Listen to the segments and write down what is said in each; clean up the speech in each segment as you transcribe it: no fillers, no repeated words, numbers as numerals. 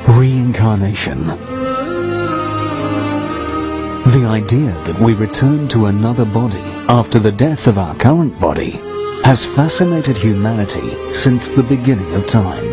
Reincarnation. The idea that we return to another body after the death of our current body has fascinated humanity since the beginning of time.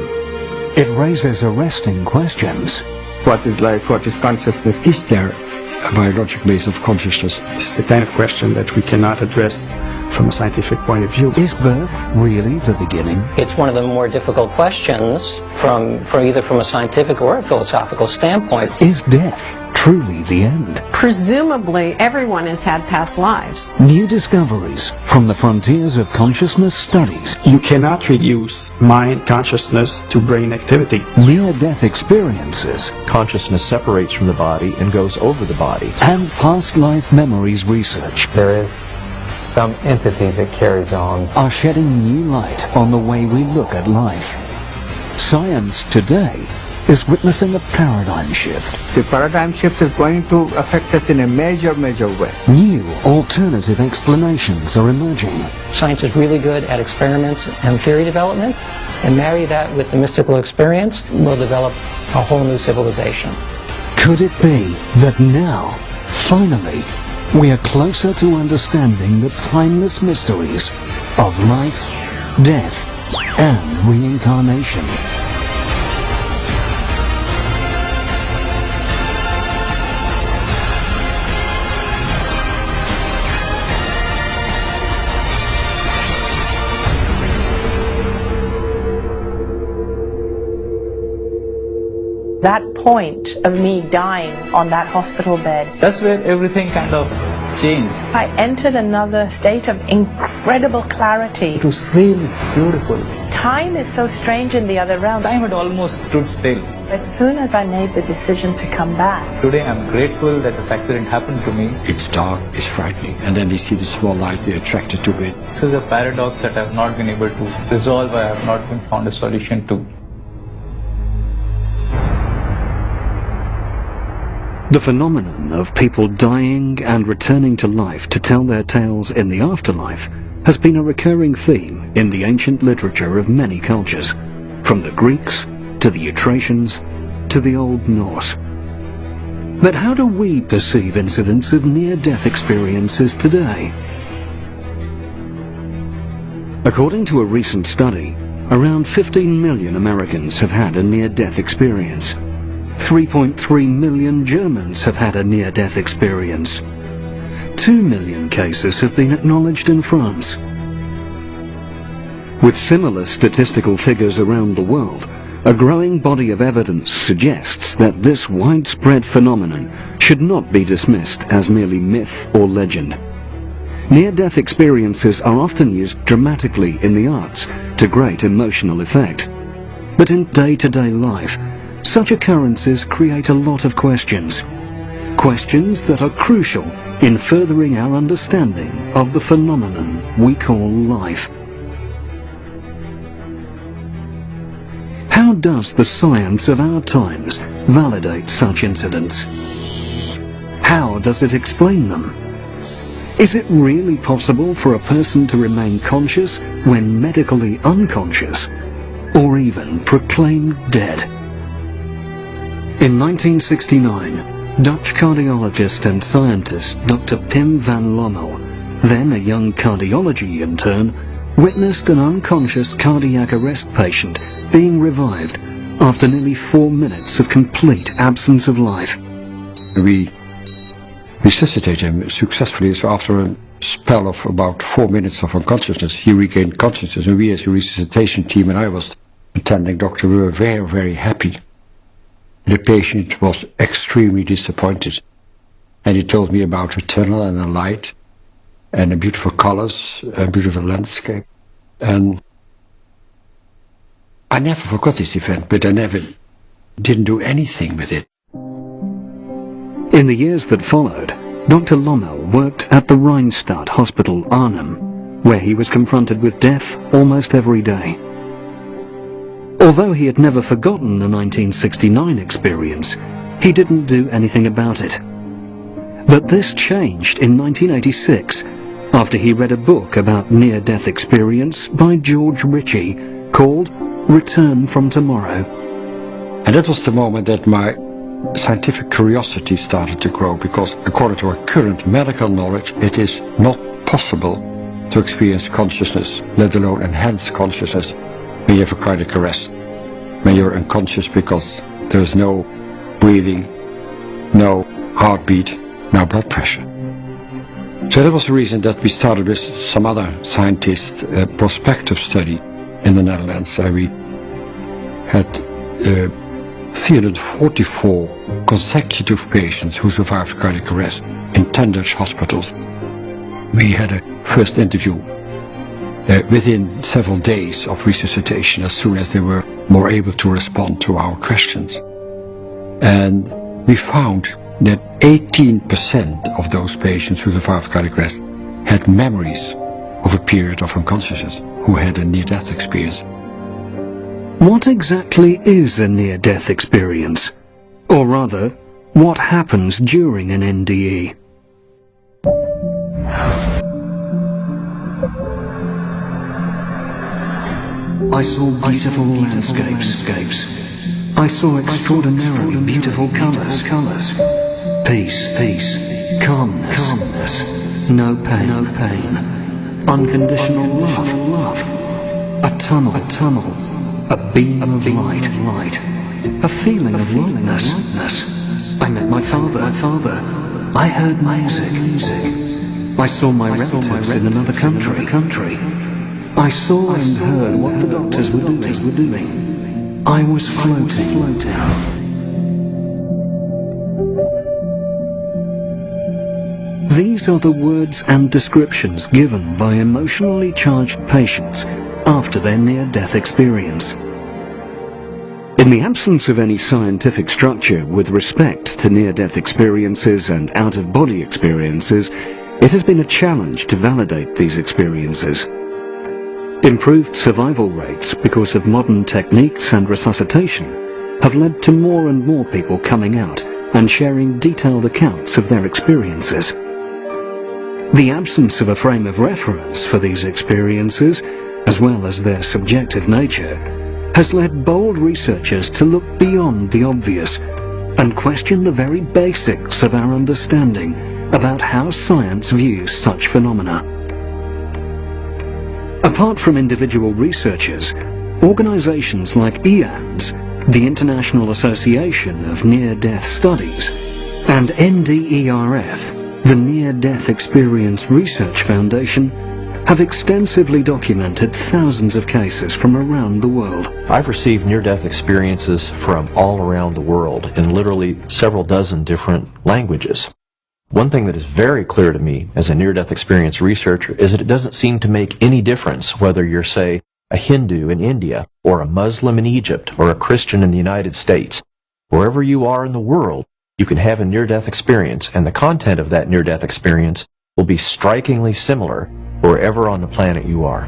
It raises arresting questions. What is life? What is consciousness? Is there a biologic base of consciousness? It's the kind of question that we cannot address from a scientific point of view. Is birth really the beginning? It's one of the more difficult questions from either from a scientific or a philosophical standpoint. Is death truly the end? Presumably, everyone has had past lives. New discoveries from the frontiers of consciousness studies. You cannot reduce mind consciousness to brain activity. Near-death experiences. Consciousness separates from the body and goes over the body. And past life memories research. There is some entity that carries on. Are shedding new light on the way we look at life. Science today is witnessing a paradigm shift. The paradigm shift is going to affect us in a major way. New alternative explanations are emerging. Science is really good at experiments and theory development, and marry that with the mystical experience, we'll develop a whole new civilization. Could it be that now, finally, we are closer to understanding the timeless mysteries of life, death, and reincarnation? That point of me dying on that hospital bed, that's where everything kind of changed. I entered another state of incredible clarity. It was really beautiful. Time is so strange in the other realm. Time had almost stood still. As soon as I made the decision to come back. Today I'm grateful that this accident happened to me. It's dark, it's frightening, and then they see the small light, they're attracted to it. This is a paradox that I've not been able to resolve, I have not been found a solution to. The phenomenon of people dying and returning to life to tell their tales in the afterlife has been a recurring theme in the ancient literature of many cultures, from the Greeks to the Etruscans to the Old Norse. But how do we perceive incidents of near-death experiences today? According to a recent study, around 15 million Americans have had a near-death experience. 3.3 million Germans have had a near-death experience. 2 million cases have been acknowledged in France. With similar statistical figures around the world, a growing body of evidence suggests that this widespread phenomenon should not be dismissed as merely myth or legend. Near-death experiences are often used dramatically in the arts to great emotional effect. But in day-to-day life, such occurrences create a lot of questions. Questions that are crucial in furthering our understanding of the phenomenon we call life. How does the science of our times validate such incidents? How does it explain them? Is it really possible for a person to remain conscious when medically unconscious, or even proclaimed dead? In 1969, Dutch cardiologist and scientist Dr. Pim van Lommel, then a young cardiology intern, witnessed an unconscious cardiac arrest patient being revived after nearly 4 minutes of complete absence of life. We resuscitated him successfully, so after a spell of about 4 minutes of unconsciousness, he regained consciousness, and we as a resuscitation team, and I was attending doctor, we were very, very happy. The patient was extremely disappointed, and he told me about a tunnel and a light and the beautiful colors, a beautiful landscape. And I never forgot this event, but I never didn't do anything with it. In the years that followed, Dr. Lommel worked at the Rheinstadt Hospital, Arnhem, where he was confronted with death almost every day. Although he had never forgotten the 1969 experience, he didn't do anything about it. But this changed in 1986, after he read a book about near-death experience by George Ritchie called Return from Tomorrow. And that was the moment that my scientific curiosity started to grow, because according to our current medical knowledge, it is not possible to experience consciousness, let alone enhance consciousness, when you have a cardiac arrest, when you're unconscious because there's no breathing, no heartbeat, no blood pressure. So that was the reason that we started with some other scientists a prospective study in the Netherlands. We had 344 consecutive patients who survived cardiac arrest in 10 Dutch hospitals. We had a first interview within several days of resuscitation, as soon as they were more able to respond to our questions. And we found that 18% of those patients who survived cardiac arrest had memories of a period of unconsciousness, who had a near-death experience. What exactly is a near-death experience? Or rather, what happens during an NDE? I saw beautiful landscapes. I saw extraordinarily beautiful colours. Peace, calmness, no pain, unconditional love, a tunnel, a beam of light, a feeling of lightness. I met my father. I heard music. I saw my relatives in another country. I saw and heard what the doctors were doing. I was floating. These are the words and descriptions given by emotionally charged patients after their near-death experience. In the absence of any scientific structure with respect to near-death experiences and out-of-body experiences, it has been a challenge to validate these experiences. Improved survival rates because of modern techniques and resuscitation have led to more and more people coming out and sharing detailed accounts of their experiences. The absence of a frame of reference for these experiences, as well as their subjective nature, has led bold researchers to look beyond the obvious and question the very basics of our understanding about how science views such phenomena. Apart from individual researchers, organizations like EANS, the International Association of Near-Death Studies, and NDERF, the Near-Death Experience Research Foundation, have extensively documented thousands of cases from around the world. I've received near-death experiences from all around the world in literally several dozen different languages. One thing that is very clear to me as a near-death experience researcher is that it doesn't seem to make any difference whether you're, say, a Hindu in India, or a Muslim in Egypt, or a Christian in the United States. Wherever you are in the world, you can have a near-death experience, and the content of that near-death experience will be strikingly similar wherever on the planet you are.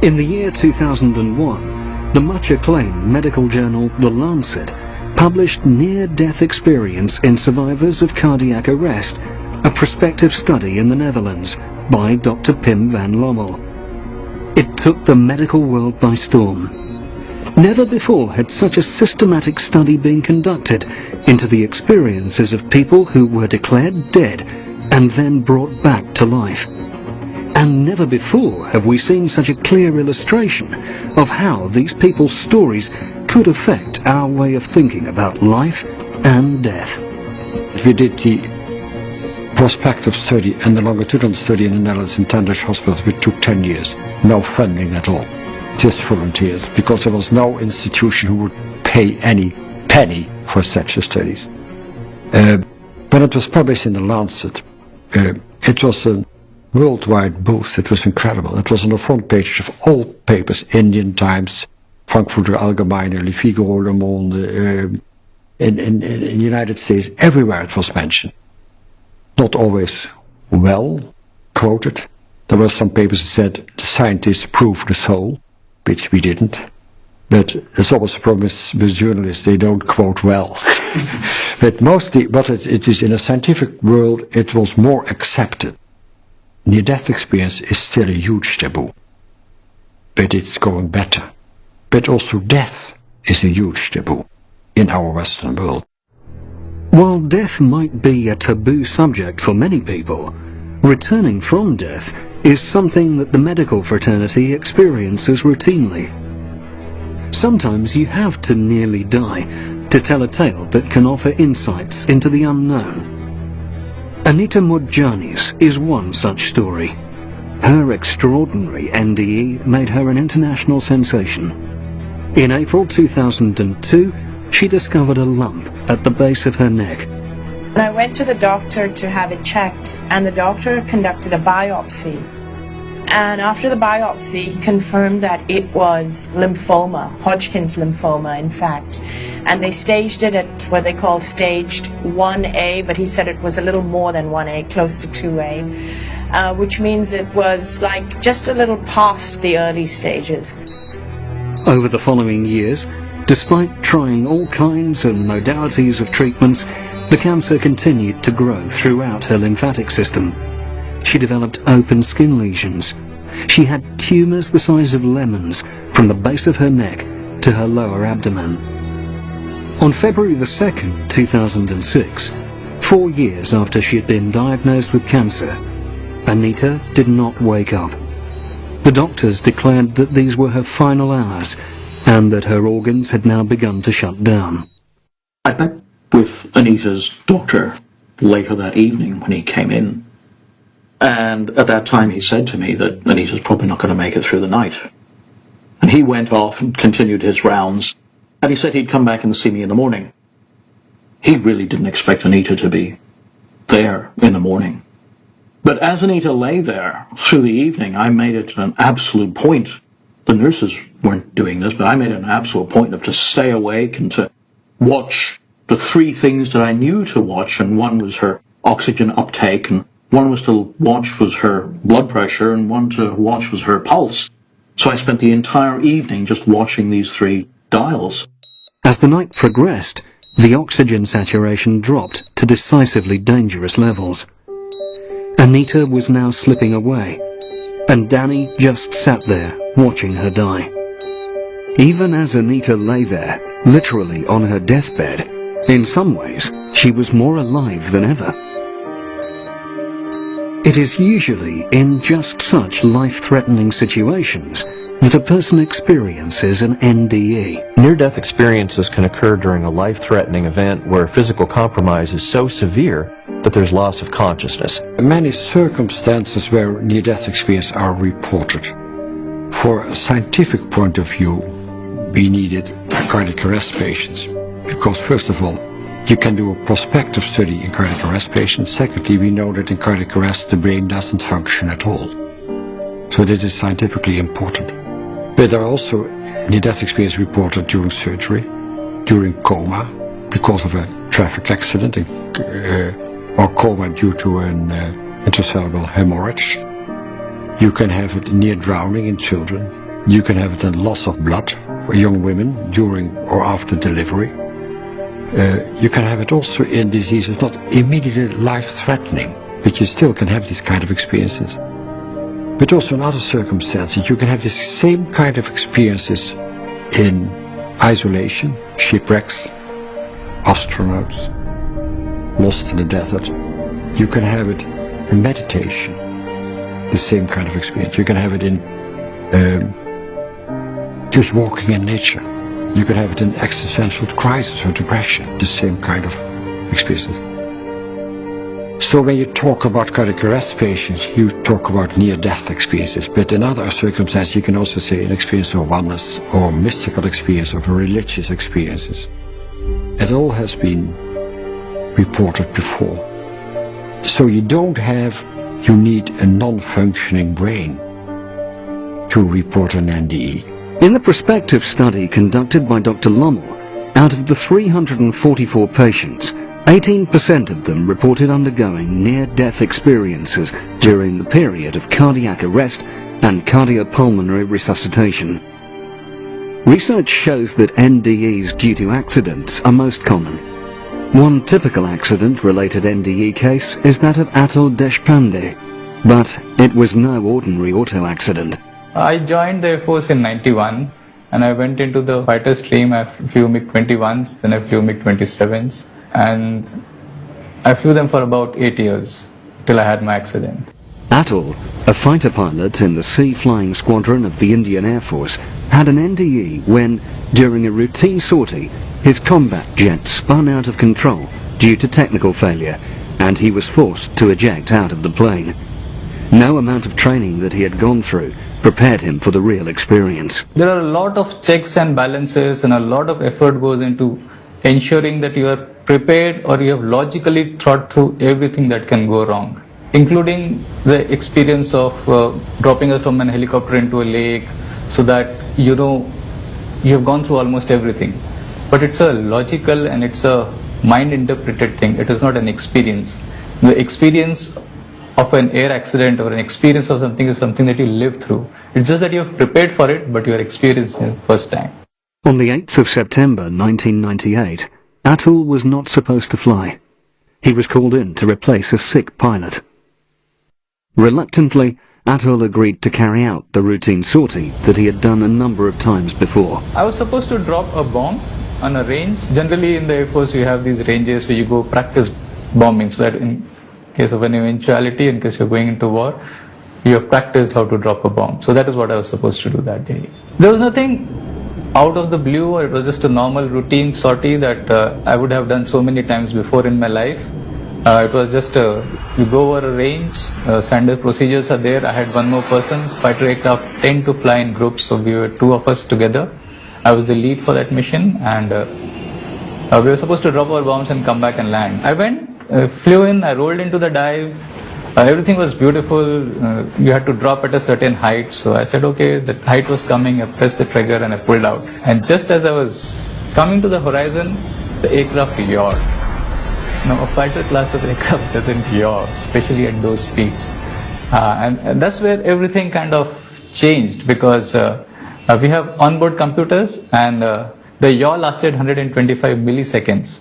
In the year 2001, the much-acclaimed medical journal The Lancet published Near-Death Experience in Survivors of Cardiac Arrest, a prospective study in the Netherlands by Dr. Pim van Lommel. It took the medical world by storm. Never before had such a systematic study been conducted into the experiences of people who were declared dead and then brought back to life. And never before have we seen such a clear illustration of how these people's stories could affect our way of thinking about life and death. We did the prospective study and the longitudinal study in the Netherlands in 10 Dutch hospitals, which took 10 years. No funding at all, just volunteers, because there was no institution who would pay any penny for such studies. When it was published in the Lancet, it was a worldwide boost. It was incredible. It was on the front page of all papers, Indian Times, Frankfurter Allgemeine, Le Figaro, Le Monde, in the United States, everywhere it was mentioned. Not always well quoted. There were some papers that said the scientists proved the soul, which we didn't. But there's always a problem with journalists, they don't quote well. But mostly what it is in a scientific world, it was more accepted near-death experience is still a huge taboo. But it's going better. But also death is a huge taboo in our Western world. While death might be a taboo subject for many people, returning from death is something that the medical fraternity experiences routinely. Sometimes you have to nearly die to tell a tale that can offer insights into the unknown. Anita Mudjani's is one such story. Her extraordinary NDE made her an international sensation. In April 2002, she discovered a lump at the base of her neck. I went to the doctor to have it checked, and the doctor conducted a biopsy. And after the biopsy, he confirmed that it was lymphoma, Hodgkin's lymphoma, in fact. And they staged it at what they call staged 1A, but he said it was a little more than 1A, close to 2A, which means it was like just a little past the early stages. Over the following years, despite trying all kinds and modalities of treatments, the cancer continued to grow throughout her lymphatic system. She developed open skin lesions. She had tumours the size of lemons from the base of her neck to her lower abdomen. On February the 2nd, 2006, 4 years after she had been diagnosed with cancer, Anita did not wake up. The doctors declared that these were her final hours and that her organs had now begun to shut down. I met with Anita's doctor later that evening when he came in. And at that time he said to me that Anita's probably not going to make it through the night. And he went off and continued his rounds, and he said he'd come back and see me in the morning. He really didn't expect Anita to be there in the morning. But as Anita lay there through the evening, I made it an absolute point. The nurses weren't doing this, but I made it an absolute point of to stay awake and to watch the 3 things that I knew to watch, and one was her oxygen uptake, and one was to watch was her blood pressure, and one to watch was her pulse. So I spent the entire evening just watching these 3 dials. As the night progressed, the oxygen saturation dropped to decisively dangerous levels. Anita was now slipping away, and Danny just sat there watching her die. Even as Anita lay there, literally on her deathbed, in some ways she was more alive than ever. It is usually in just such life-threatening situations that a person experiences an NDE. Near-death experiences can occur during a life-threatening event where physical compromise is so severe that there's loss of consciousness. Many circumstances where near-death experiences are reported. For a scientific point of view, we needed cardiac arrest patients, because first of all, you can do a prospective study in cardiac arrest patients. Secondly, we know that in cardiac arrest the brain doesn't function at all. So this is scientifically important. But there are also near-death experiences reported during surgery, during coma, because of a traffic accident, or coma due to an intracerebral hemorrhage. You can have it near drowning in children. You can have it in loss of blood for young women during or after delivery. You can have it also in diseases not immediately life-threatening, but you still can have these kind of experiences. But also in other circumstances, you can have the same kind of experiences in isolation, shipwrecks, astronauts, lost in the desert. You can have it in meditation, the same kind of experience. You can have it in just walking in nature. You can have it in existential crisis or depression, the same kind of experiences. So when you talk about cardiac arrest patients, you talk about near-death experiences. But in other circumstances, you can also say an experience of oneness or mystical experience or religious experiences. It all has been reported before. So you need a non-functioning brain to report an NDE. In the prospective study conducted by Dr. Lommel, out of the 344 patients, 18% of them reported undergoing near-death experiences during the period of cardiac arrest and cardiopulmonary resuscitation. Research shows that NDEs due to accidents are most common. One typical accident-related NDE case is that of Atul Deshpande, But it was no ordinary auto accident. I joined the Air Force in 91 and I went into the fighter stream. I flew MiG-21s, then I flew MiG-27s, and I flew them for about 8 years till I had my accident. Atul, a fighter pilot in the Sea Flying Squadron of the Indian Air Force, had an NDE when, during a routine sortie, his combat jet spun out of control due to technical failure, and he was forced to eject out of the plane. No amount of training that he had gone through prepared him for the real experience. There are a lot of checks and balances and a lot of effort goes into ensuring that you are prepared or you have logically thought through everything that can go wrong, including the experience of dropping us from an helicopter into a lake, so that you know you have gone through almost everything. But it's a logical and it's a mind interpreted thing. It is not an experience. The experience of an air accident or an experience of something is something that you live through. It's just that you have prepared for it, but you are experiencing it first time. On the 8th of September 1998, Atul was not supposed to fly. He was called in to replace a sick pilot. Reluctantly, Atul agreed to carry out the routine sortie that he had done a number of times before. I was supposed to drop a bomb on a range. Generally in the Air Force you have these ranges where you go practice bombing, so that in case of an eventuality, in case you're going into war, you have practiced how to drop a bomb. So that is what I was supposed to do that day. There was nothing out of the blue, or it was just a normal routine sortie that I would have done so many times before in my life. It was just you go over a range, standard procedures are there. I had one more person. Fighter aircraft tend to fly in groups, so we were two of us together. I was the lead for that mission, and we were supposed to drop our bombs and come back and land. I went, flew in, I rolled into the dive. Everything was beautiful. You had to drop at a certain height, so I said okay, the height was coming. I pressed the trigger and I pulled out. And just as I was coming to the horizon, the aircraft yawed. Now, a fighter class of aircraft doesn't yaw, especially at those speeds. And that's where everything kind of changed, because we have onboard computers, and the yaw lasted 125 milliseconds.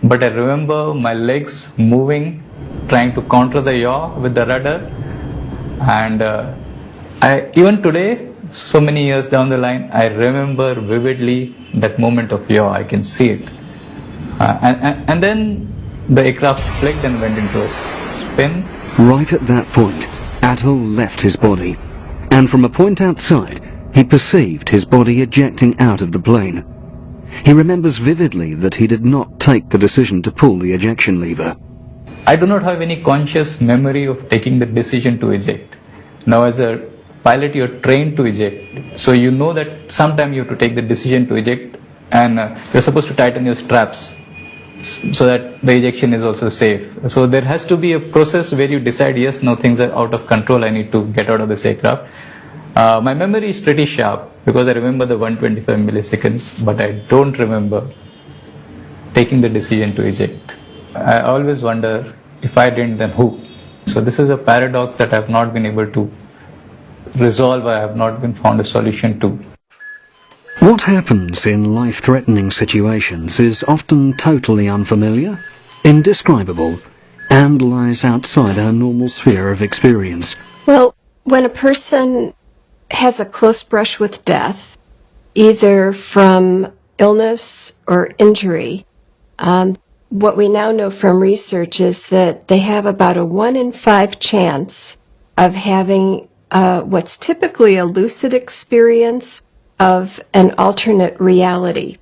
But I remember my legs moving, trying to counter the yaw with the rudder. And even today, so many years down the line, I remember vividly that moment of yaw. I can see it. And then the aircraft flicked and went into a spin. Right at that point, Atul left his body, and from a point outside, he perceived his body ejecting out of the plane. He remembers vividly that he did not take the decision to pull the ejection lever. I do not have any conscious memory of taking the decision to eject. Now, as a pilot, you're trained to eject, so you know that sometime you have to take the decision to eject, and you're supposed to tighten your straps so that the ejection is also safe. So there has to be a process where you decide, yes, now things are out of control, I need to get out of this aircraft. My memory is pretty sharp because I remember the 125 milliseconds, but I don't remember taking the decision to eject. I always wonder, if I didn't, then who? So this is a paradox that I have not been able to resolve, I have not been found a solution to. What happens in life-threatening situations is often totally unfamiliar, indescribable, and lies outside our normal sphere of experience. Well, when a person has a close brush with death, either from illness or injury, what we now know from research is that they have about a 1 in 5 chance of having what's typically a lucid experience of an alternate reality.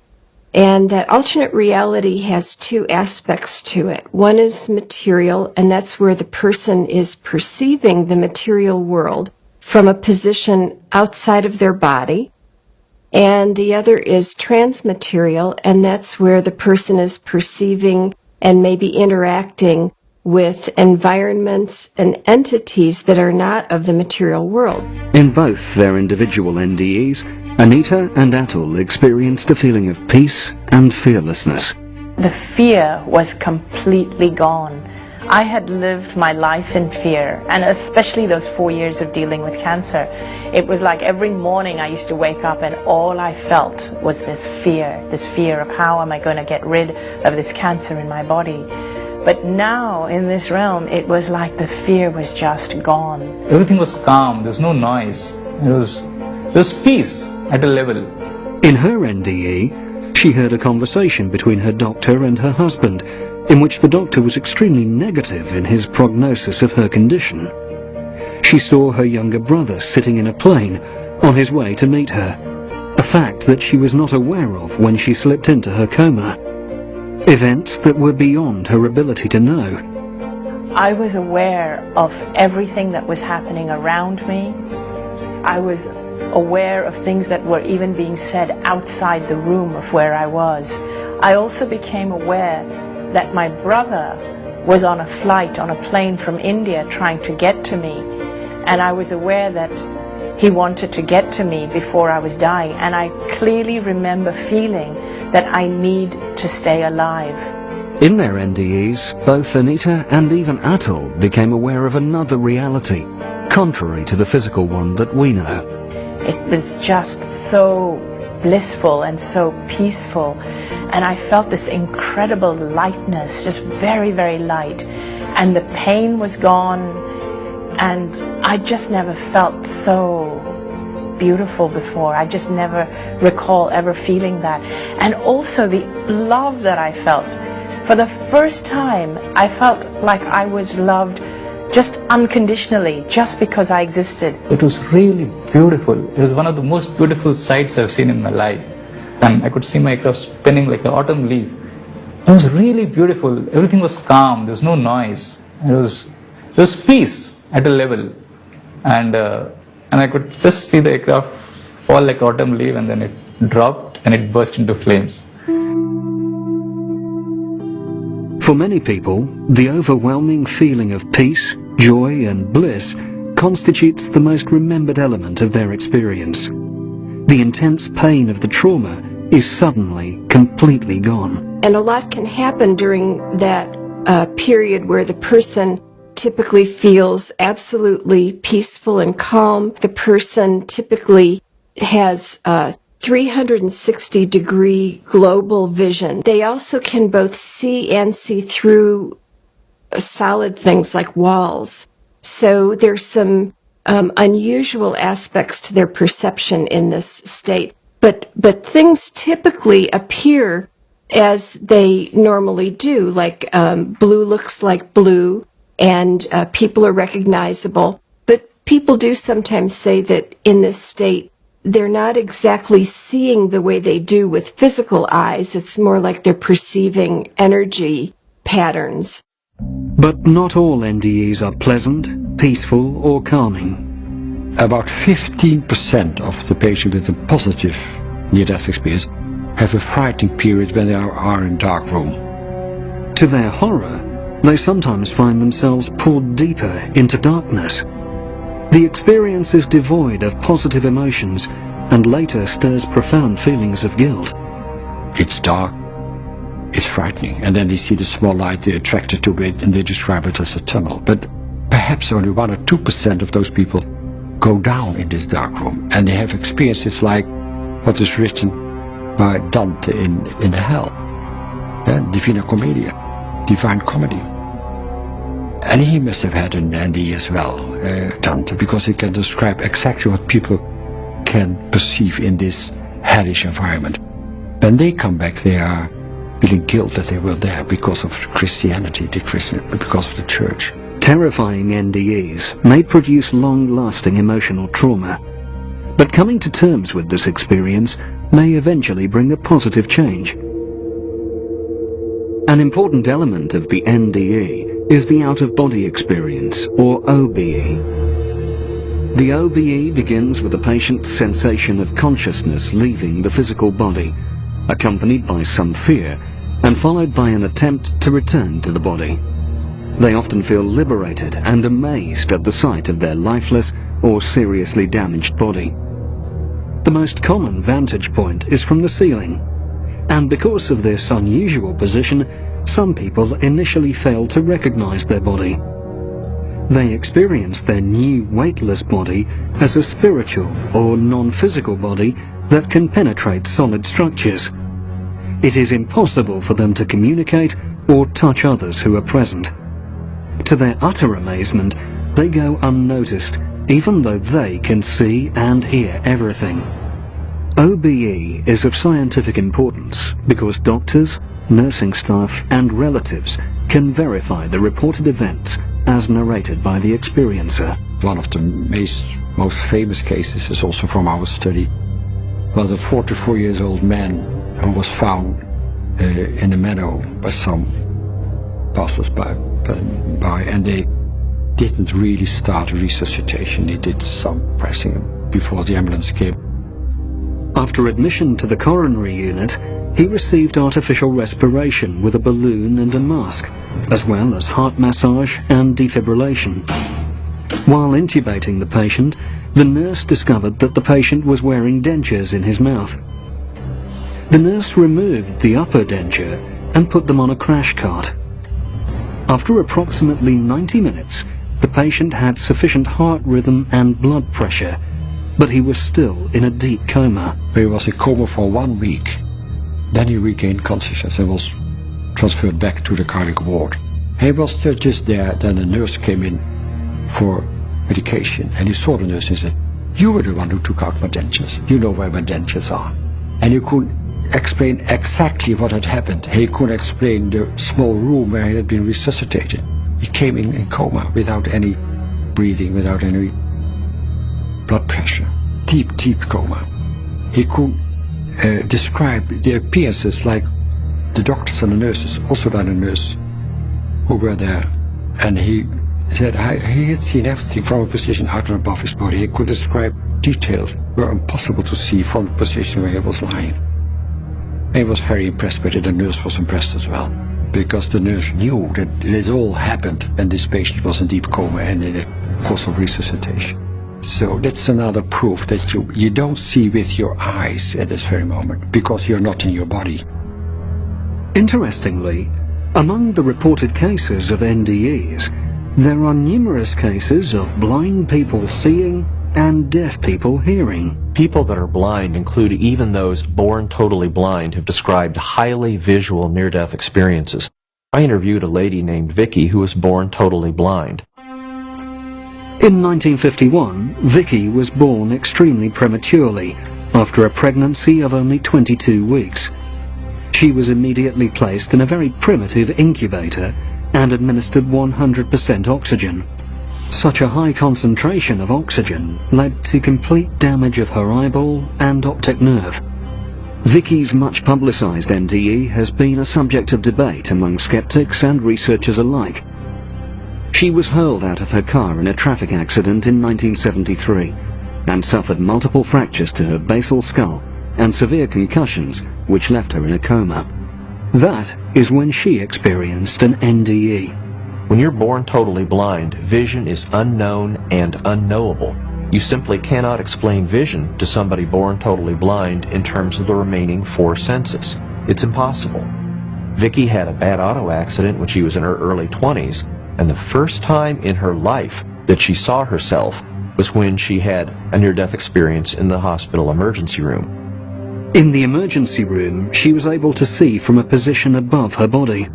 And that alternate reality has two aspects to it. One is material, and that's where the person is perceiving the material world from a position outside of their body. And the other is transmaterial, and that's where the person is perceiving and maybe interacting with environments and entities that are not of the material world. In both their individual NDEs, Anita and Atul experienced a feeling of peace and fearlessness. The fear was completely gone. I had lived my life in fear, and especially those 4 years of dealing with cancer. It was like every morning I used to wake up and all I felt was this fear of how am I going to get rid of this cancer in my body. But now in this realm, it was like the fear was just gone. Everything was calm, there was no noise. There was peace at a level. In her NDE, she heard a conversation between her doctor and her husband, in which the doctor was extremely negative in his prognosis of her condition. She saw her younger brother sitting in a plane on his way to meet her, a fact that she was not aware of when she slipped into her coma. Events that were beyond her ability to know. I was aware of everything that was happening around me. I was aware of things that were even being said outside the room of where I was. I also became aware that my brother was on a flight, on a plane from India trying to get to me. And I was aware that he wanted to get to me before I was dying. And I clearly remember feeling that I need to stay alive. In their NDEs, both Anita and even Atul became aware of another reality, contrary to the physical one that we know. It was just so blissful and so peaceful, and I felt this incredible lightness, just very, very light, and the pain was gone, and I just never felt so beautiful before. I just never recall ever feeling that. And also the love that I felt. For the first time, I felt like I was loved just unconditionally, just because I existed. It was really beautiful. It was one of the most beautiful sights I've seen in my life. And I could see my aircraft spinning like an autumn leaf. It was really beautiful. Everything was calm. There was no noise. There was peace at a level. And I could just see the aircraft fall like autumn leaf, and then it dropped and it burst into flames. For many people, the overwhelming feeling of peace, joy and bliss constitutes the most remembered element of their experience. The intense pain of the trauma is suddenly completely gone. And a lot can happen during that period where the person typically feels absolutely peaceful and calm. The person typically has 360-degree global vision. They also can both see and see through solid things like walls. So there's some unusual aspects to their perception in this state. But things typically appear as they normally do, like blue looks like blue, and people are recognizable. But people do sometimes say that in this state, they're not exactly seeing the way they do with physical eyes. It's more like they're perceiving energy patterns. But not all NDEs are pleasant, peaceful or calming. About 15% of the patients with a positive near-death experience have a frightening period when they are in a dark room. To their horror, they sometimes find themselves pulled deeper into darkness. The experience is devoid of positive emotions and later stirs profound feelings of guilt. It's dark, it's frightening, and then they see the small light, they're attracted to it, and they describe it as a tunnel. But perhaps only 1 or 2% of those people go down in this dark room, and they have experiences like what is written by Dante in the Hell, Divina Commedia, Divine Comedy. And he must have had an NDE as well, Dante, because he can describe exactly what people can perceive in this hellish environment. When they come back, they are feeling guilt that they were there because of Christianity, because of the church. Terrifying NDEs may produce long-lasting emotional trauma, but coming to terms with this experience may eventually bring a positive change. An important element of the NDE is the out-of-body experience, or OBE. The OBE begins with a patient's sensation of consciousness leaving the physical body, accompanied by some fear, and followed by an attempt to return to the body. They often feel liberated and amazed at the sight of their lifeless or seriously damaged body. The most common vantage point is from the ceiling, and because of this unusual position, some people initially fail to recognize their body. They experience their new weightless body as a spiritual or non-physical body that can penetrate solid structures. It is impossible for them to communicate or touch others who are present. To their utter amazement, they go unnoticed, even though they can see and hear everything. OBE is of scientific importance because doctors, nursing staff and relatives can verify the reported events as narrated by the experiencer. One of the most famous cases is also from our study. Well, the 44-year-old man who was found in a meadow by some passers-by, and they didn't really start resuscitation. They did some pressing before the ambulance came. After admission to the coronary unit, he received artificial respiration with a balloon and a mask, as well as heart massage and defibrillation. While intubating the patient, the nurse discovered that the patient was wearing dentures in his mouth. The nurse removed the upper denture and put them on a crash cart. After approximately 90 minutes, the patient had sufficient heart rhythm and blood pressure, but he was still in a deep coma. He was in coma for 1 week. Then he regained consciousness and was transferred back to the cardiac ward. He was just there, then the nurse came in for medication, and he saw the nurse and said, "You were the one who took out my dentures. You know where my dentures are." And he couldn't explain exactly what had happened. He couldn't explain the small room where he had been resuscitated. He came in coma without any breathing, without any blood pressure. Deep, deep coma. He could describe the appearances like the doctors and the nurses, also the nurse who were there. And he said he had seen everything from a position out and above his body. He could describe details were impossible to see from the position where he was lying. And he was very impressed with it. The nurse was impressed as well, because the nurse knew that this all happened when this patient was in deep coma and in the course of resuscitation. So that's another proof that you don't see with your eyes at this very moment, because you're not in your body. Interestingly, among the reported cases of NDEs, there are numerous cases of blind people seeing and deaf people hearing. People that are blind include even those born totally blind who've described highly visual near-death experiences. I interviewed a lady named Vicky who was born totally blind. In 1951, Vicky was born extremely prematurely after a pregnancy of only 22 weeks. She was immediately placed in a very primitive incubator and administered 100% oxygen. Such a high concentration of oxygen led to complete damage of her eyeball and optic nerve. Vicky's much publicized NDE has been a subject of debate among skeptics and researchers alike. She was hurled out of her car in a traffic accident in 1973 and suffered multiple fractures to her basal skull and severe concussions which left her in a coma. That is when she experienced an NDE. When you're born totally blind, vision is unknown and unknowable. You simply cannot explain vision to somebody born totally blind in terms of the remaining 4 senses. It's impossible. Vicky had a bad auto accident when she was in her early 20s, and the first time in her life that she saw herself was when she had a near-death experience in the hospital emergency room. In the emergency room, she was able to see from a position above her body.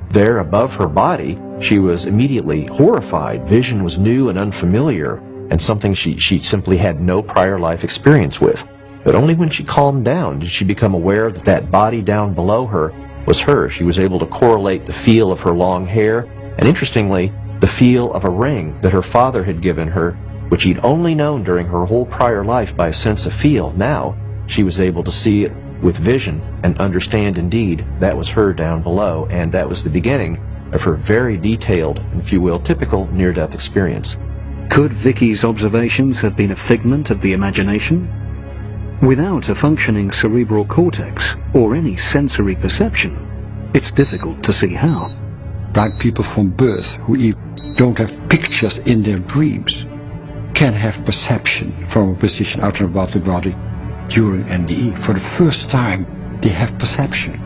There, above her body, she was immediately horrified. Vision was new and unfamiliar, and something she simply had no prior life experience with. But only when she calmed down did she become aware that that body down below her was her. She was able to correlate the feel of her long hair, and interestingly, the feel of a ring that her father had given her, which he'd only known during her whole prior life by a sense of feel. Now, she was able to see it with vision and understand indeed that was her down below, and that was the beginning of her very detailed, if you will, typical near-death experience. Could Vicky's observations have been a figment of the imagination? Without a functioning cerebral cortex or any sensory perception, it's difficult to see how. Blind people from birth who even don't have pictures in their dreams can have perception from a position out and above the body during NDE. For the first time, they have perception.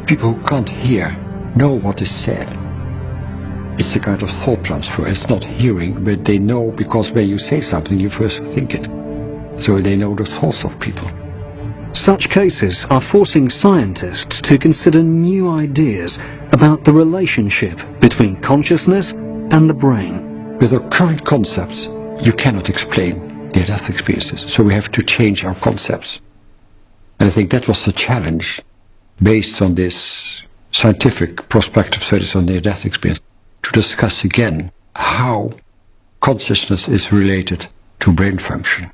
People who can't hear know what is said. It's a kind of thought transfer. It's not hearing, but they know, because when you say something, you first think it. So they know the thoughts of people. Such cases are forcing scientists to consider new ideas about the relationship between consciousness and the brain. With our current concepts, you cannot explain near-death experiences, so we have to change our concepts. And I think that was the challenge based on this scientific prospective studies on near-death experience, to discuss again how consciousness is related to brain function.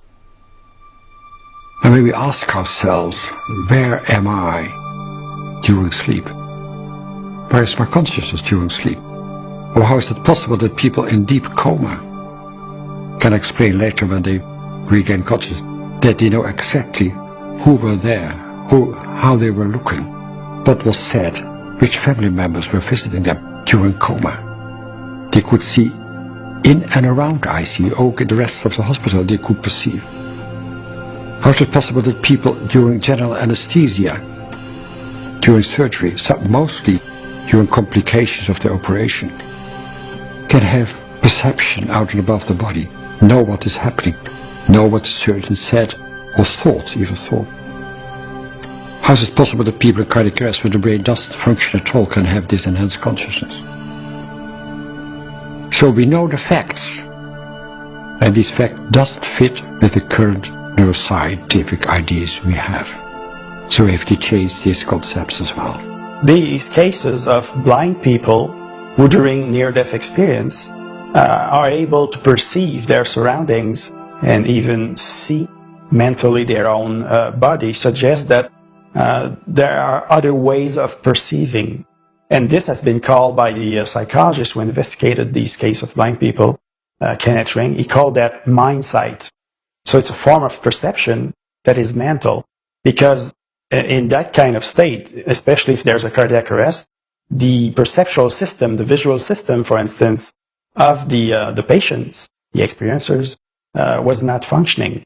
And when we ask ourselves, where am I during sleep? Where is my consciousness during sleep? Or how is it possible that people in deep coma can explain later when they regain consciousness that they know exactly who were there, how they were looking, what was said, which family members were visiting them during coma. They could see in and around the ICU, in the rest of the hospital they could perceive. How is it possible that people during general anesthesia, during surgery, mostly during complications of the operation, can have perception out and above the body, know what is happening, know what the surgeon said or thought, even thought? How is it possible that people in cardiac arrest, when the brain doesn't function at all, can have this enhanced consciousness? So we know the facts, and this fact doesn't fit with the current neuroscientific ideas we have. So we have to change these concepts as well. These cases of blind people who during near-death experience are able to perceive their surroundings and even see mentally their own body suggest that there are other ways of perceiving. And this has been called by the psychologist who investigated these cases of blind people, Kenneth Ring, he called that mind sight. So it's a form of perception that is mental, because in that kind of state, especially if there's a cardiac arrest, the perceptual system, the visual system, for instance, of the patients, the experiencers, was not functioning,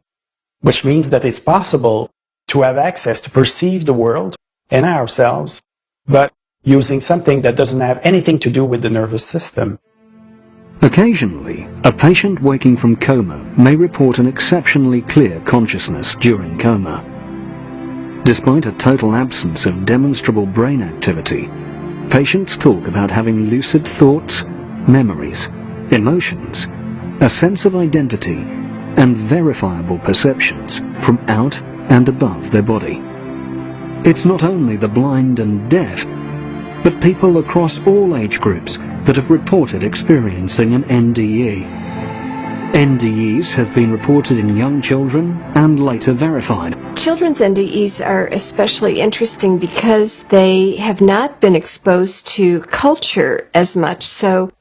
which means that it's possible to have access to perceive the world and ourselves, but using something that doesn't have anything to do with the nervous system. Occasionally, a patient waking from coma may report an exceptionally clear consciousness during coma. Despite a total absence of demonstrable brain activity, patients talk about having lucid thoughts, memories, emotions, a sense of identity, and verifiable perceptions from out and above their body. It's not only the blind and deaf, but people across all age groups that have reported experiencing an NDE. NDEs have been reported in young children and later verified. Children's NDEs are especially interesting because they have not been exposed to culture as much, so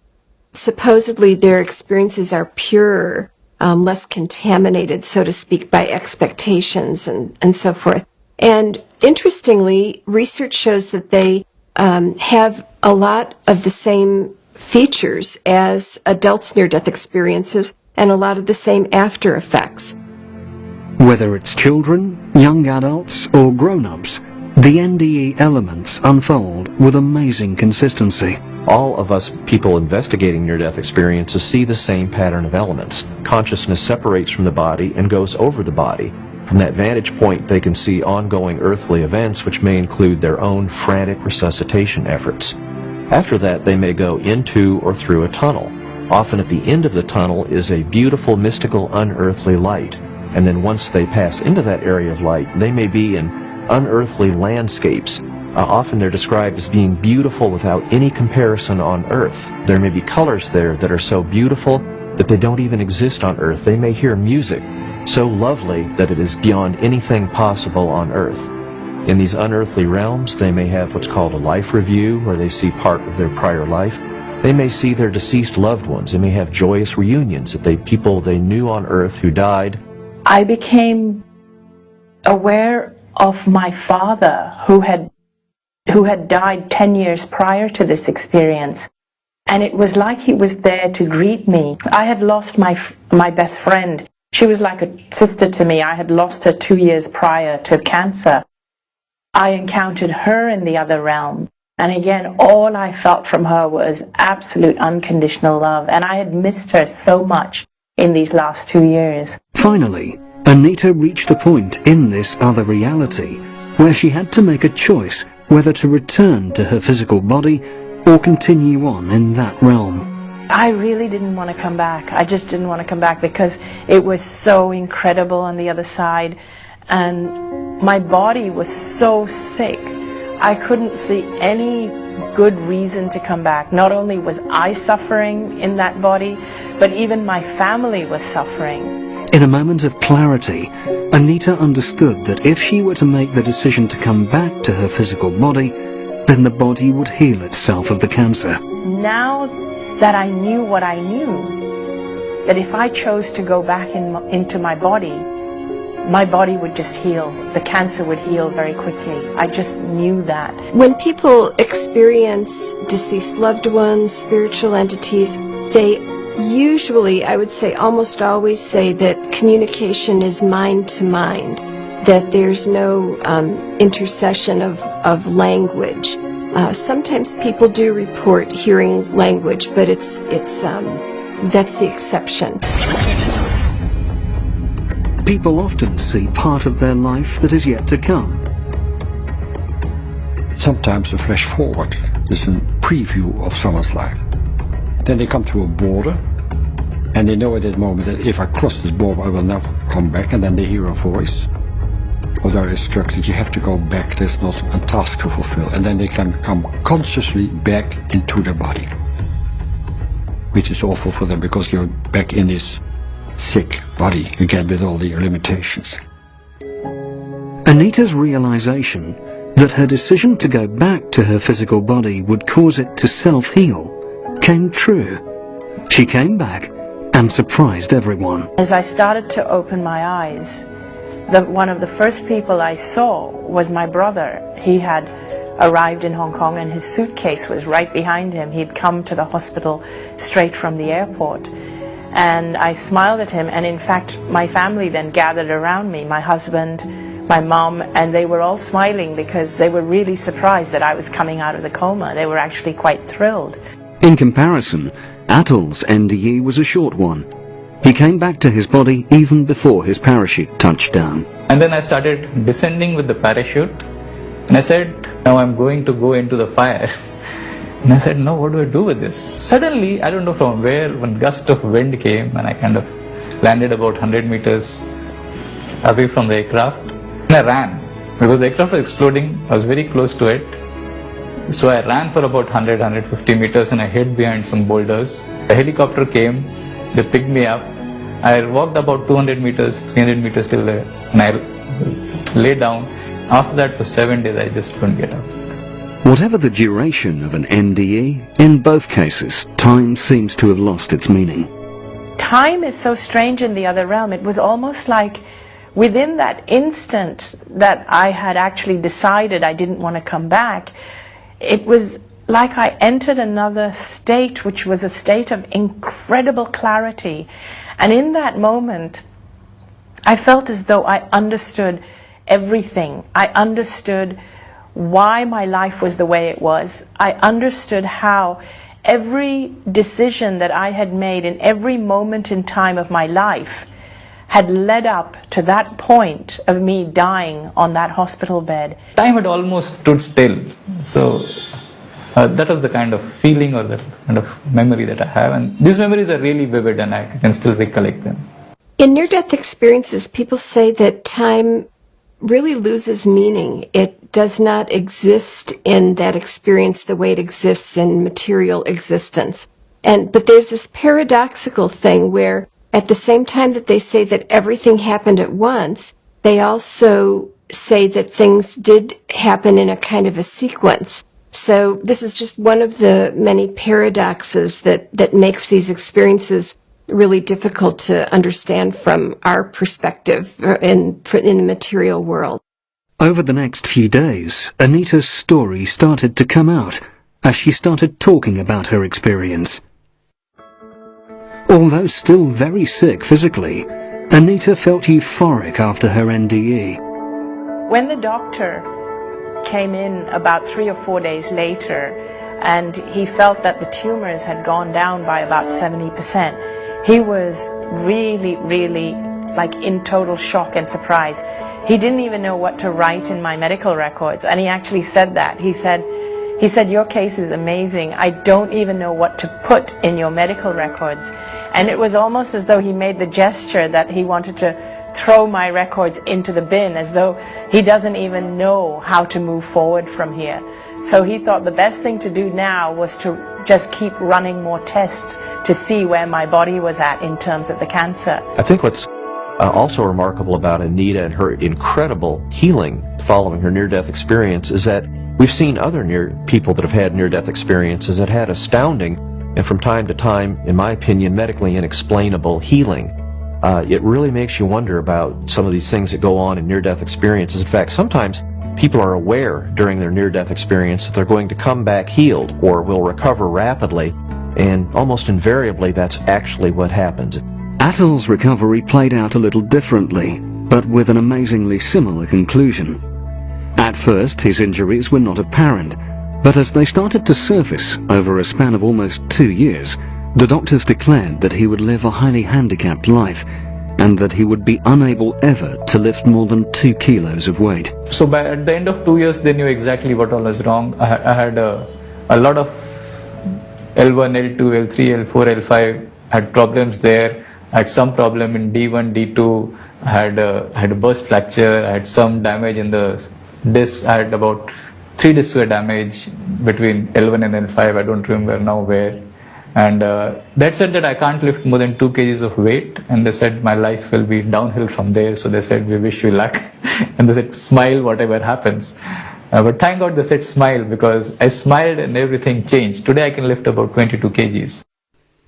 supposedly their experiences are purer, less contaminated, so to speak, by expectations and so forth. And interestingly, research shows that they have a lot of the same features as adults' near-death experiences and a lot of the same after effects. Whether it's children, young adults, or grown-ups, the NDE elements unfold with amazing consistency. All of us people investigating near-death experiences see the same pattern of elements. Consciousness separates from the body and goes over the body. From that vantage point, they can see ongoing earthly events which may include their own frantic resuscitation efforts. After that, they may go into or through a tunnel. Often at the end of the tunnel is a beautiful, mystical, unearthly light. And then once they pass into that area of light, they may be in unearthly landscapes. Often they're described as being beautiful without any comparison on Earth. There may be colors there that are so beautiful that they don't even exist on Earth. They may hear music so lovely that it is beyond anything possible on Earth. In these unearthly realms, they may have what's called a life review, where they see part of their prior life. They may see their deceased loved ones. They may have joyous reunions that people they knew on Earth who died. I became aware of my father who had died 10 years prior to this experience. And it was like he was there to greet me. I had lost my best friend. She was like a sister to me. I had lost her 2 years prior to cancer. I encountered her in the other realm. And again, all I felt from her was absolute unconditional love. And I had missed her so much in these last 2 years. Finally, Anita reached a point in this other reality where she had to make a choice whether to return to her physical body or continue on in that realm. I really didn't want to come back. I just didn't want to come back because it was so incredible on the other side, and my body was so sick. I couldn't see any good reason to come back. Not only was I suffering in that body, but even my family was suffering. In a moment of clarity, Anita understood that if she were to make the decision to come back to her physical body, then the body would heal itself of the cancer. Now that I knew what I knew, that if I chose to go back into my body would just heal. The cancer would heal very quickly. I just knew that. When people experience deceased loved ones, spiritual entities, they usually, I would say almost always say that communication is mind to mind, that there's no intercession of language. Sometimes people do report hearing language, but it's that's the exception. People often see part of their life that is yet to come. Sometimes a flash forward is a preview of someone's life. Then they come to a border, and they know at that moment that if I cross this border I will not come back, and then they hear a voice. Or they're instructed, you have to go back, there's not a task to fulfill, and then they can come consciously back into their body. Which is awful for them because you're back in this sick body again with all the limitations. Anita's realization that her decision to go back to her physical body would cause it to self-heal came true. She came back and surprised everyone. As I started to open my eyes, one of the first people I saw was my brother. He had arrived in Hong Kong and his suitcase was right behind him. He'd come to the hospital straight from the airport. And I smiled at him, and in fact my family then gathered around me, my husband, my mom, and they were all smiling because they were really surprised that I was coming out of the coma. They were actually quite thrilled. In comparison, Atul's NDE was a short one. He came back to his body even before his parachute touched down. And then I started descending with the parachute, and I said, now I'm going to go into the fire. And I said, no, what do I do with this? Suddenly, I don't know from where, one gust of wind came and I kind of landed about 100 meters away from the aircraft. And I ran because the aircraft was exploding. I was very close to it. So I ran for about 100-150 meters and I hid behind some boulders. The helicopter came, they picked me up. I walked about 200 meters, 300 meters till there, and I lay down. After that, for 7 days, I just couldn't get up. Whatever the duration of an NDE, in both cases, time seems to have lost its meaning. Time is so strange in the other realm. It was almost like within that instant that I had actually decided I didn't want to come back, it was like I entered another state, which was a state of incredible clarity. And in that moment, I felt as though I understood everything. I understood why my life was the way it was. I understood how every decision that I had made in every moment in time of my life had led up to that point of me dying on that hospital bed. Time had almost stood still. So that was the kind of feeling, or that's the kind of memory that I have. And these memories are really vivid and I can still recollect them. In near-death experiences, people say that time really loses meaning. It does not exist in that experience the way it exists in material existence. But there's this paradoxical thing where at the same time that they say that everything happened at once, they also say that things did happen in a kind of a sequence. So this is just one of the many paradoxes that makes these experiences really difficult to understand from our perspective in the material world. Over the next few days, Anita's story started to come out as she started talking about her experience. Although still very sick physically, Anita felt euphoric after her NDE. When the doctor came in about 3 or 4 days later and he felt that the tumors had gone down by about 70%, he was really, really like in total shock and surprise. He didn't even know what to write in my medical records, and he actually said that. He said, your case is amazing. I don't even know what to put in your medical records. And it was almost as though he made the gesture that he wanted to throw my records into the bin, as though he doesn't even know how to move forward from here. So he thought the best thing to do now was to just keep running more tests to see where my body was at in terms of the cancer. I think what's also remarkable about Anita and her incredible healing following her near-death experience is that we've seen other people that have had near-death experiences that had astounding and from time to time, in my opinion, medically inexplainable healing. It really makes you wonder about some of these things that go on in near-death experiences. In fact, sometimes people are aware during their near-death experience that they're going to come back healed or will recover rapidly, and almost invariably that's actually what happens. Atul's recovery played out a little differently, but with an amazingly similar conclusion. At first, his injuries were not apparent, but as they started to surface over a span of almost 2 years, the doctors declared that he would live a highly handicapped life, and that he would be unable ever to lift more than 2 kilos of weight. So at the end of 2 years, they knew exactly what all was wrong. I had a lot of L1, L2, L3, L4, L5, had problems there. I had some problem in D1, D2, I had a burst fracture, I had some damage in the disc, I had about 3 discs were damaged between L1 and L5, I don't remember now where. And that said that I can't lift more than 2 kgs of weight, and they said my life will be downhill from there, so they said we wish you luck. And they said smile whatever happens. But thank God they said smile, because I smiled and everything changed. Today I can lift about 22 kgs.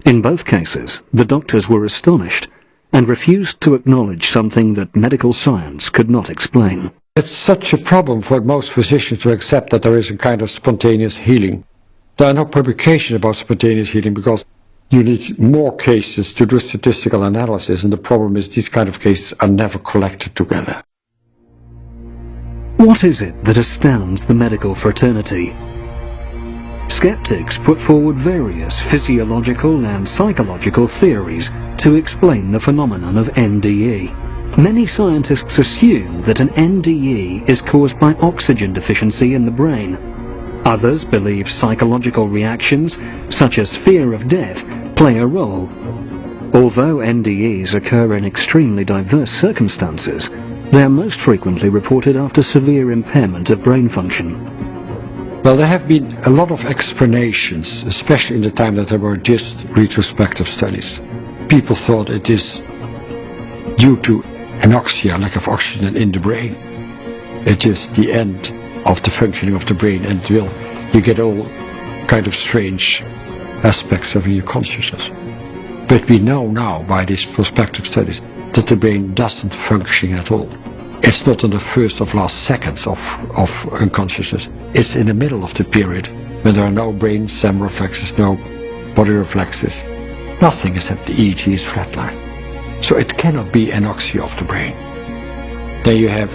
In both cases, the doctors were astonished and refused to acknowledge something that medical science could not explain. It's such a problem for most physicians to accept that there is a kind of spontaneous healing. There are no publications about spontaneous healing because you need more cases to do statistical analysis, and the problem is these kind of cases are never collected together. What is it that astounds the medical fraternity? Skeptics put forward various physiological and psychological theories to explain the phenomenon of NDE. Many scientists assume that an NDE is caused by oxygen deficiency in the brain. Others believe psychological reactions, such as fear of death, play a role. Although NDEs occur in extremely diverse circumstances, they are most frequently reported after severe impairment of brain function. Well, there have been a lot of explanations, especially in the time that there were just retrospective studies. People thought it is due to anoxia, lack of oxygen in the brain. It's just the end of the functioning of the brain, and you get all kind of strange aspects of your consciousness. But we know now by these prospective studies that the brain doesn't function at all. It's not in the first or last seconds of unconsciousness. It's in the middle of the period when there are no brain stem reflexes, no body reflexes. Nothing except the EEG is flatline. So it cannot be anoxia of the brain. Then you have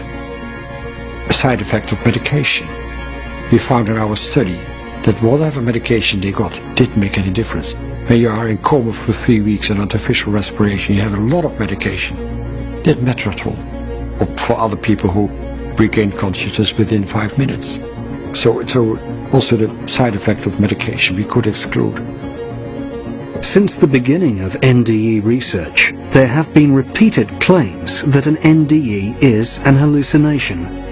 a side effect of medication. We found in our study that whatever medication they got didn't make any difference. When you are in coma for 3 weeks and artificial respiration, you have a lot of medication. Didn't matter at all. Or for other people who regain consciousness within 5 minutes. So also the side effect of medication we could exclude. Since the beginning of NDE research, there have been repeated claims that an NDE is an hallucination.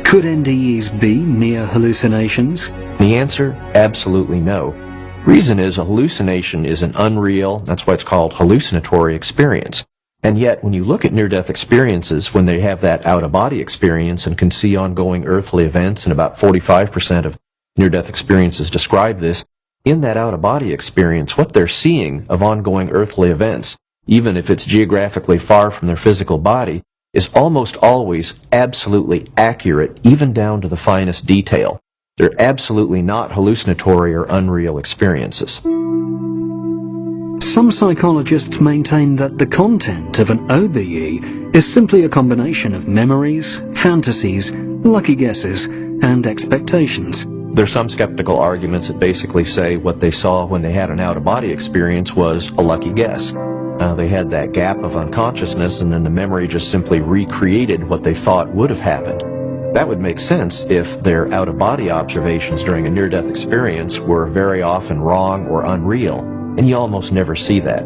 Could NDEs be mere hallucinations? The answer, absolutely no. Reason is a hallucination is an unreal, that's why it's called hallucinatory experience. And yet, when you look at near-death experiences, when they have that out-of-body experience and can see ongoing earthly events, and about 45% of near-death experiences describe this, in that out-of-body experience, what they're seeing of ongoing earthly events, even if it's geographically far from their physical body, is almost always absolutely accurate, even down to the finest detail. They're absolutely not hallucinatory or unreal experiences. Some psychologists maintain that the content of an OBE is simply a combination of memories, fantasies, lucky guesses, and expectations. There's some skeptical arguments that basically say what they saw when they had an out-of-body experience was a lucky guess. they had that gap of unconsciousness and then the memory just simply recreated what they thought would have happened. That would make sense if their out-of-body observations during a near-death experience were very often wrong or unreal, and you almost never see that.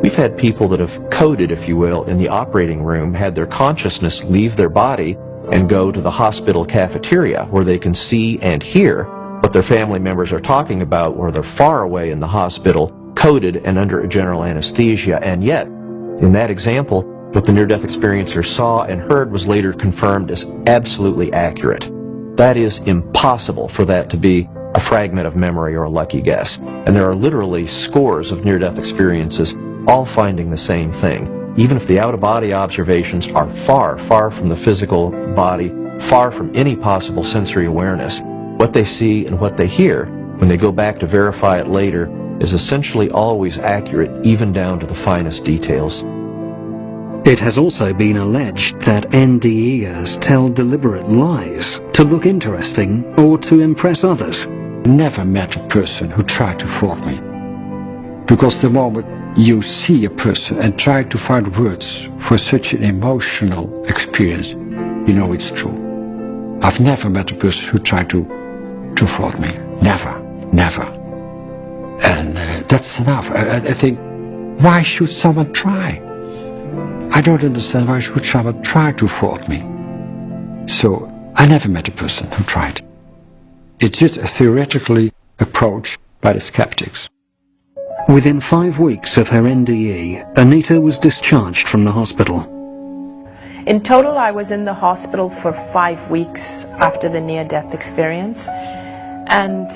We've had people that have coded, if you will, in the operating room, had their consciousness leave their body and go to the hospital cafeteria where they can see and hear what their family members are talking about, where they're far away in the hospital, coded and under a general anesthesia, and yet, in that example, what the near-death experiencer saw and heard was later confirmed as absolutely accurate. That is impossible for that to be a fragment of memory or a lucky guess. And there are literally scores of near-death experiences all finding the same thing. Even if the out-of-body observations are far, far from the physical body, far from any possible sensory awareness, what they see and what they hear, when they go back to verify it later, is essentially always accurate, even down to the finest details. It has also been alleged that NDEers tell deliberate lies to look interesting or to impress others. Never met a person who tried to fraud me. Because the moment you see a person and try to find words for such an emotional experience, you know it's true. I've never met a person who tried to fraud me. Never, never. And that's enough. I think, why should someone try? I don't understand why should someone try to fraud me. So I never met a person who tried. It's just a theoretically approach by the skeptics. Within 5 weeks of her NDE, Anita was discharged from the hospital. In total, I was in the hospital for 5 weeks after the near-death experience. And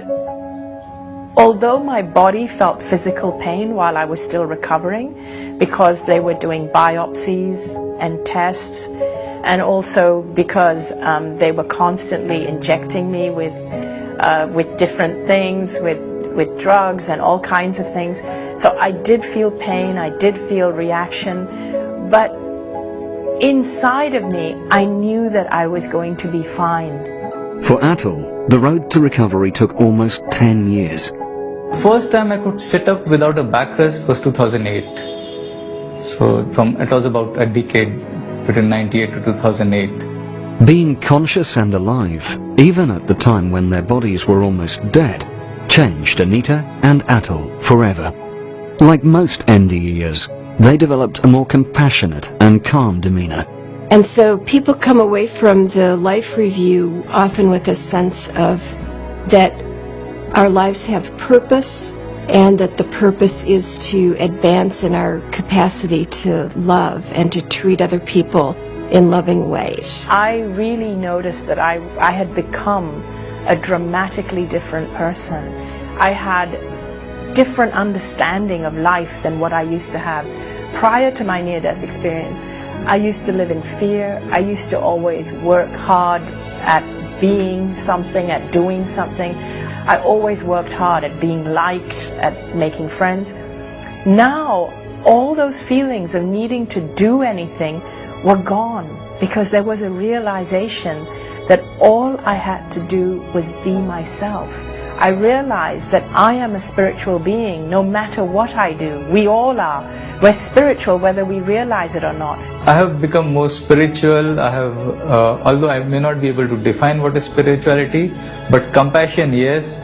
although my body felt physical pain while I was still recovering, because they were doing biopsies and tests, and also because they were constantly injecting me with different things, with drugs and all kinds of things. So I did feel pain, I did feel reaction, but inside of me, I knew that I was going to be fine. For Atul, the road to recovery took almost 10 years. First time I could sit up without a backrest was 2008. So it was about a decade, between 98 to 2008. Being conscious and alive, even at the time when their bodies were almost dead, changed Anita and Atul forever. Like most NDEers, they developed a more compassionate and calm demeanor. And so people come away from the life review often with a sense of that our lives have purpose, and that the purpose is to advance in our capacity to love and to treat other people in loving ways. I really noticed that I had become a dramatically different person. I had different understanding of life than what I used to have. Prior to my near-death experience, I used to live in fear. I used to always work hard at being something, at doing something. I always worked hard at being liked, at making friends. Now, all those feelings of needing to do anything were gone, because there was a realization that all I had to do was be myself. I realized that I am a spiritual being no matter what I do. We all are. We're spiritual whether we realize it or not. I have become more spiritual. I have, although I may not be able to define what is spirituality, but compassion, yes.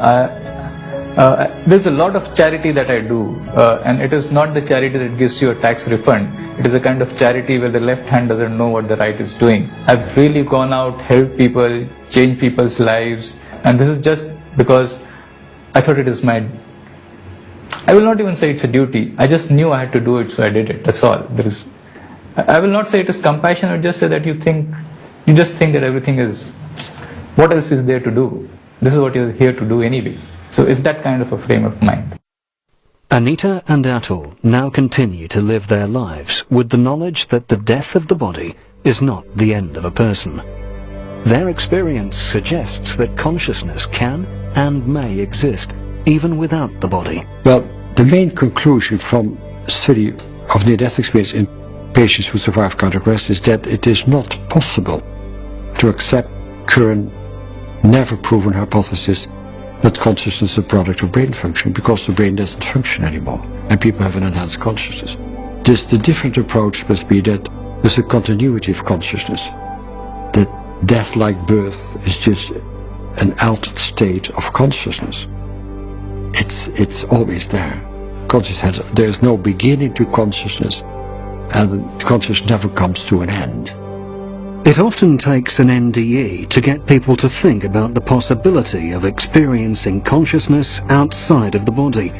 There's a lot of charity that I do, and it is not the charity that gives you a tax refund. It is a kind of charity where the left hand doesn't know what the right is doing. I've really gone out, helped people, changed people's lives, and this is just because I thought it is my, I will not even say it's a duty. I just knew I had to do it, so I did it. That's all. I will not say it is compassion. I will just say that you just think that everything is, what else is there to do? This is what you're here to do anyway. So it's that kind of a frame of mind. Anita and Atul now continue to live their lives with the knowledge that the death of the body is not the end of a person. Their experience suggests that consciousness can and may exist even without the body. Well, the main conclusion from study of near-death experience in patients who survive cardiac arrest is that it is not possible to accept current, never-proven hypothesis that consciousness is a product of brain function, because the brain doesn't function anymore and people have an enhanced consciousness. the different approach must be that there's a continuity of consciousness. That death, like birth, is just an altered state of consciousness. It's always there. There's no beginning to consciousness, and consciousness never comes to an end. It often takes an NDE to get people to think about the possibility of experiencing consciousness outside of the body,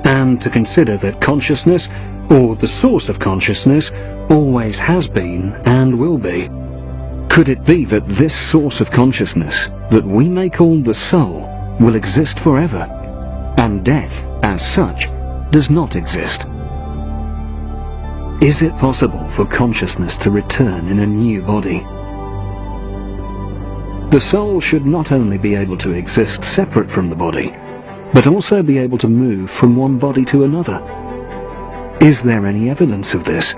and to consider that consciousness, or the source of consciousness, always has been and will be. Could it be that this source of consciousness, that we may call the soul, will exist forever, and death, as such, does not exist? Is it possible for consciousness to return in a new body? The soul should not only be able to exist separate from the body, but also be able to move from one body to another. Is there any evidence of this?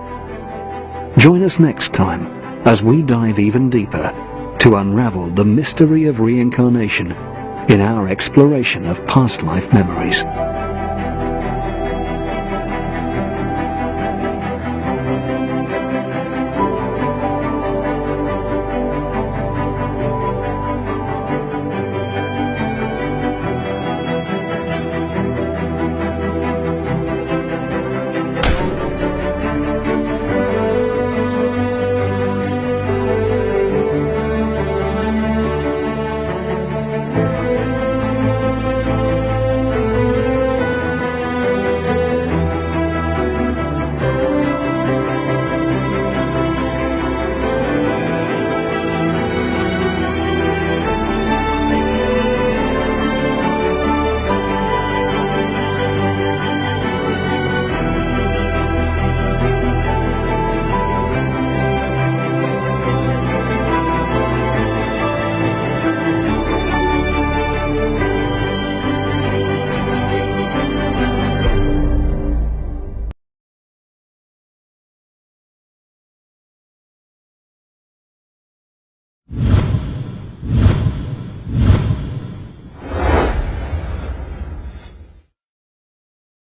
Join us next time as we dive even deeper to unravel the mystery of reincarnation in our exploration of past life memories.